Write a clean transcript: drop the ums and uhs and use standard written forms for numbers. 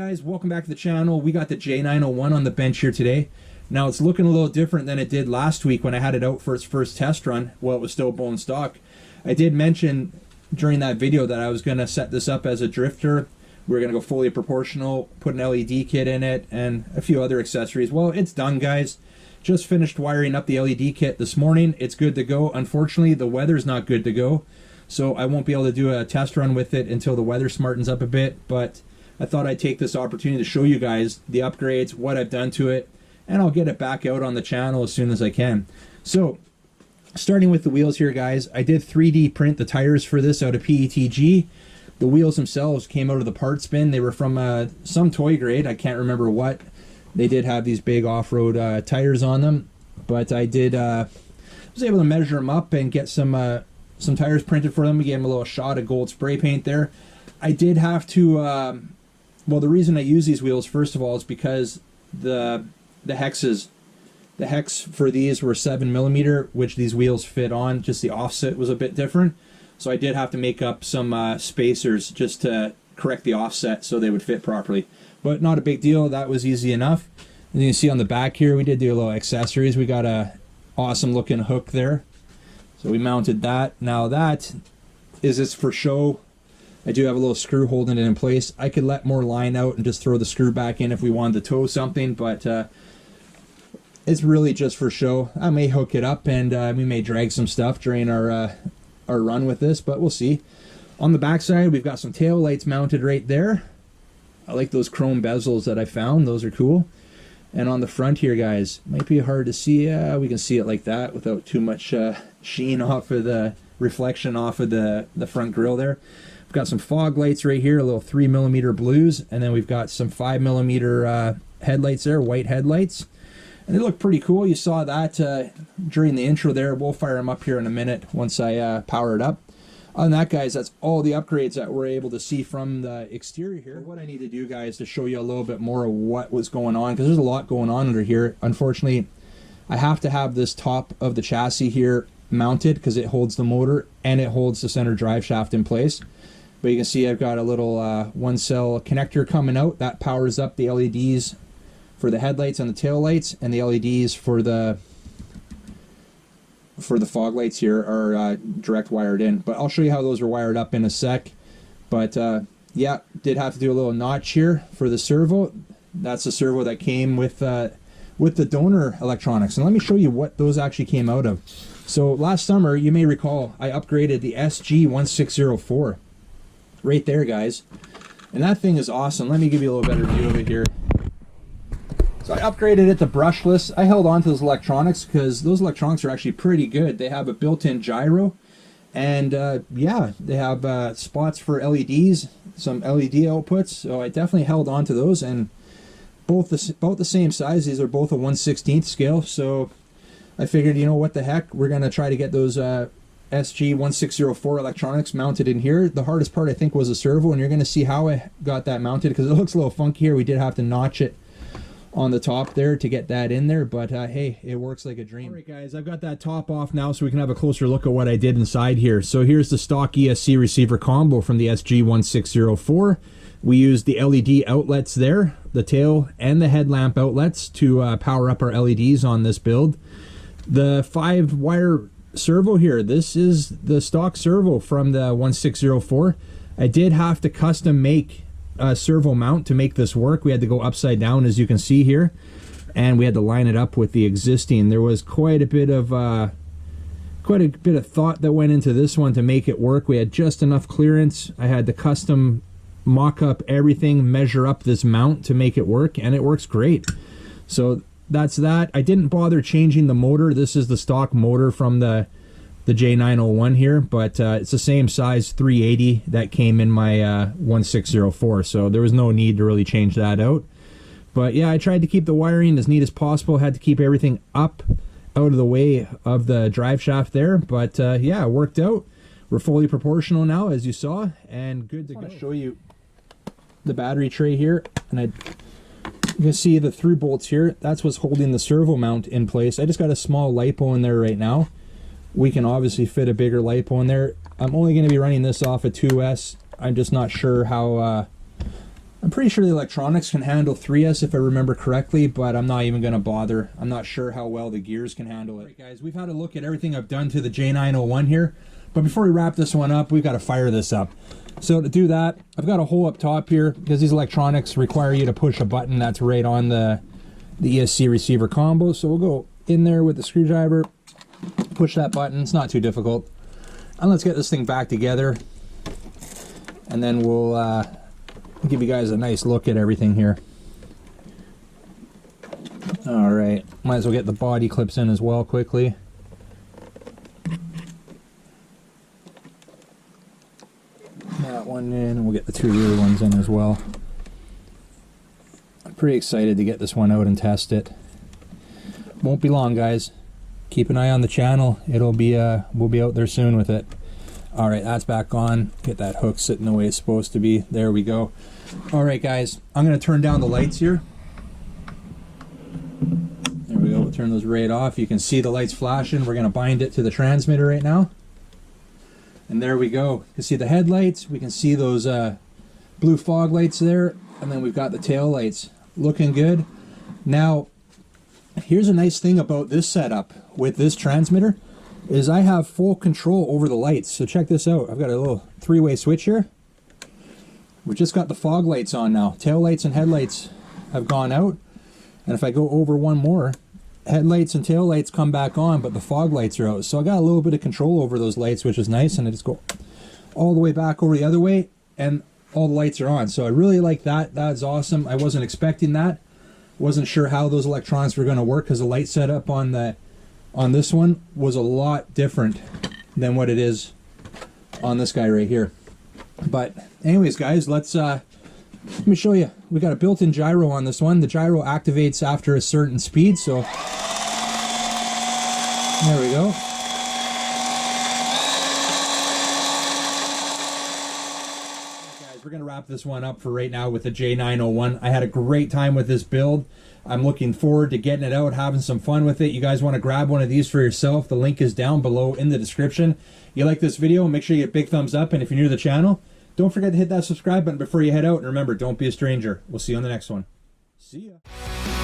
guys, welcome back to the channel. We got the J901 on the bench here today. Now it's looking a little different than it did last week when I had it out for its first test run while it was still bone stock. I did mention during that video that I was going to set this up as a drifter. We're going to go fully proportional, put an LED kit in it, and a few other accessories. Well, it's done, guys. Just finished wiring up the LED kit this morning. It's good to go. Unfortunately, the weather's not good to go, so I won't be able to do a test run with it until the weather smartens up a bit, but I thought I'd take this opportunity to show you guys the upgrades, what I've done to it, and I'll get it back out on the channel as soon as I can. So, starting with the wheels here, guys, I did 3D print the tires for this out of PETG. The wheels themselves came out of the parts bin. They were from some toy grade, I can't remember what. They did have these big off-road tires on them, but I was able to measure them up and get some tires printed for them. We gave them a little shot of gold spray paint there. I did have to, well, the reason I use these wheels, first of all, is because the hex for these were 7mm, which these wheels fit on. Just the offset was a bit different. So I did have to make up some spacers just to correct the offset so they would fit properly. But not a big deal. That was easy enough. And you can see on the back here, we did do a little accessories. We got a awesome looking hook there. So we mounted that. Now that is for show. I do have a little screw holding it in place. I could let more line out and just throw the screw back in if we wanted to tow something, but it's really just for show. I may hook it up and we may drag some stuff during our run with this, but we'll see. On the back side, we've got some tail lights mounted right there. I like those chrome bezels that I found. Those are cool. And on the front here, guys, might be hard to see. We can see it like that without too much sheen off of the reflection off of the front grille there. We've got some fog lights right here, a little 3mm blues, and then we've got some 5mm headlights there, white headlights. And they look pretty cool. You saw that during the intro there. We'll fire them up here in a minute once I power it up. Other than that, guys, that's all the upgrades that we're able to see from the exterior here. What I need to do, guys, to show you a little bit more of what was going on, because there's a lot going on under here. Unfortunately, I have to have this top of the chassis here mounted because it holds the motor and it holds the center drive shaft in place. But you can see I've got a little one cell connector coming out that powers up the LEDs for the headlights and the tail lights, and the LEDs for the fog lights here are direct wired in. But I'll show you how those are wired up in a sec. But yeah, did have to do a little notch here for the servo. That's the servo that came with the donor electronics. And let me show you what those actually came out of. So last summer, you may recall, I upgraded the SG1604. Right there, guys. And that thing is awesome. Let me give you a little better view of it here. So I upgraded it to brushless. I held on to those electronics because those electronics are actually pretty good. They have a built-in gyro, and yeah, they have spots for LEDs, some LED outputs. So I definitely held on to those, and both about the same size. These are both a 1/16 scale. So I figured, you know what the heck, we're gonna try to get those SG1604 electronics mounted in here. The hardest part, I think, was the servo, and you're going to see how I got that mounted because it looks a little funky here. We did have to notch it on the top there to get that in there, but hey, it works like a dream. All right, guys, I've got that top off now so we can have a closer look at what I did inside here. So here's the stock ESC receiver combo from the SG1604. We used the LED outlets there, the tail and the headlamp outlets to power up our LEDs on this build. The 5-wire servo here, this is the stock servo from the 1604. I did have to custom make a servo mount to make this work. We had to go upside down, as you can see here, and we had to line it up with the existing. There was quite a bit of thought that went into this one to make it work. We had just enough clearance. I had to custom mock up everything, measure up this mount to make it work, and it works great. So that's that. I didn't bother changing the motor. This is the stock motor from the J901 here, but it's the same size 380 that came in my 1604, so there was no need to really change that out. But yeah, I tried to keep the wiring as neat as possible. Had to keep everything up out of the way of the drive shaft there, but yeah, it worked out. We're fully proportional now, as you saw, and good to go. I'll show you the battery tray here, and you can see the through bolts here. That's what's holding the servo mount in place. I just got a small LiPo in there right now. We can obviously fit a bigger LiPo in there. I'm only going to be running this off a 2S. I'm just not sure how I'm pretty sure the electronics can handle 3S if I remember correctly, but I'm not even going to bother. I'm not sure how well the gears can handle it. Right, guys, we've had a look at everything I've done to the J901 here, but before we wrap this one up, we've got to fire this up. So to do that, I've got a hole up top here because these electronics require you to push a button that's right on the ESC receiver combo. So we'll go in there with the screwdriver, push that button. It's not too difficult. And let's get this thing back together, and then we'll give you guys a nice look at everything here. All right, might as well get the body clips in as well quickly. That one in, and we'll get the two rear ones in as well. I'm pretty excited to get this one out and test it. Won't be long, guys. Keep an eye on the channel. It'll be we'll be out there soon with it. All right, that's back on. Get that hook sitting the way it's supposed to be. There we go. All right, guys, I'm going to turn down the lights here. There we go. We'll turn those right off. You can see the lights flashing. We're going to bind it to the transmitter right now. And there we go. You can see the headlights. We can see those blue fog lights there. And then we've got the tail lights. Looking good. Now, here's a nice thing about this setup with this transmitter is I have full control over the lights. So check this out. I've got a little three-way switch here. We've just got the fog lights on now. Tail lights and headlights have gone out. And if I go over one more, headlights and tail lights come back on, but the fog lights are out. So I got a little bit of control over those lights, which is nice. And I just go all the way back over the other way, and all the lights are on. So I really like that. That's awesome. I wasn't expecting that. Wasn't sure how those electronics were going to work because the light setup on this one was a lot different than what it is on this guy right here. But anyways, guys, let me show you. We got a built-in gyro on this one. The gyro activates after a certain speed, so there we go. Guys, we're gonna wrap this one up for right now with the J901. I had a great time with this build. I'm looking forward to getting it out, having some fun with it. You guys want to grab one of these for yourself, the link is down below in the description. You like this video, make sure you get a big thumbs up, and if you're new to the channel, don't forget to hit that subscribe button before you head out, and remember, don't be a stranger. We'll see you on the next one. See ya.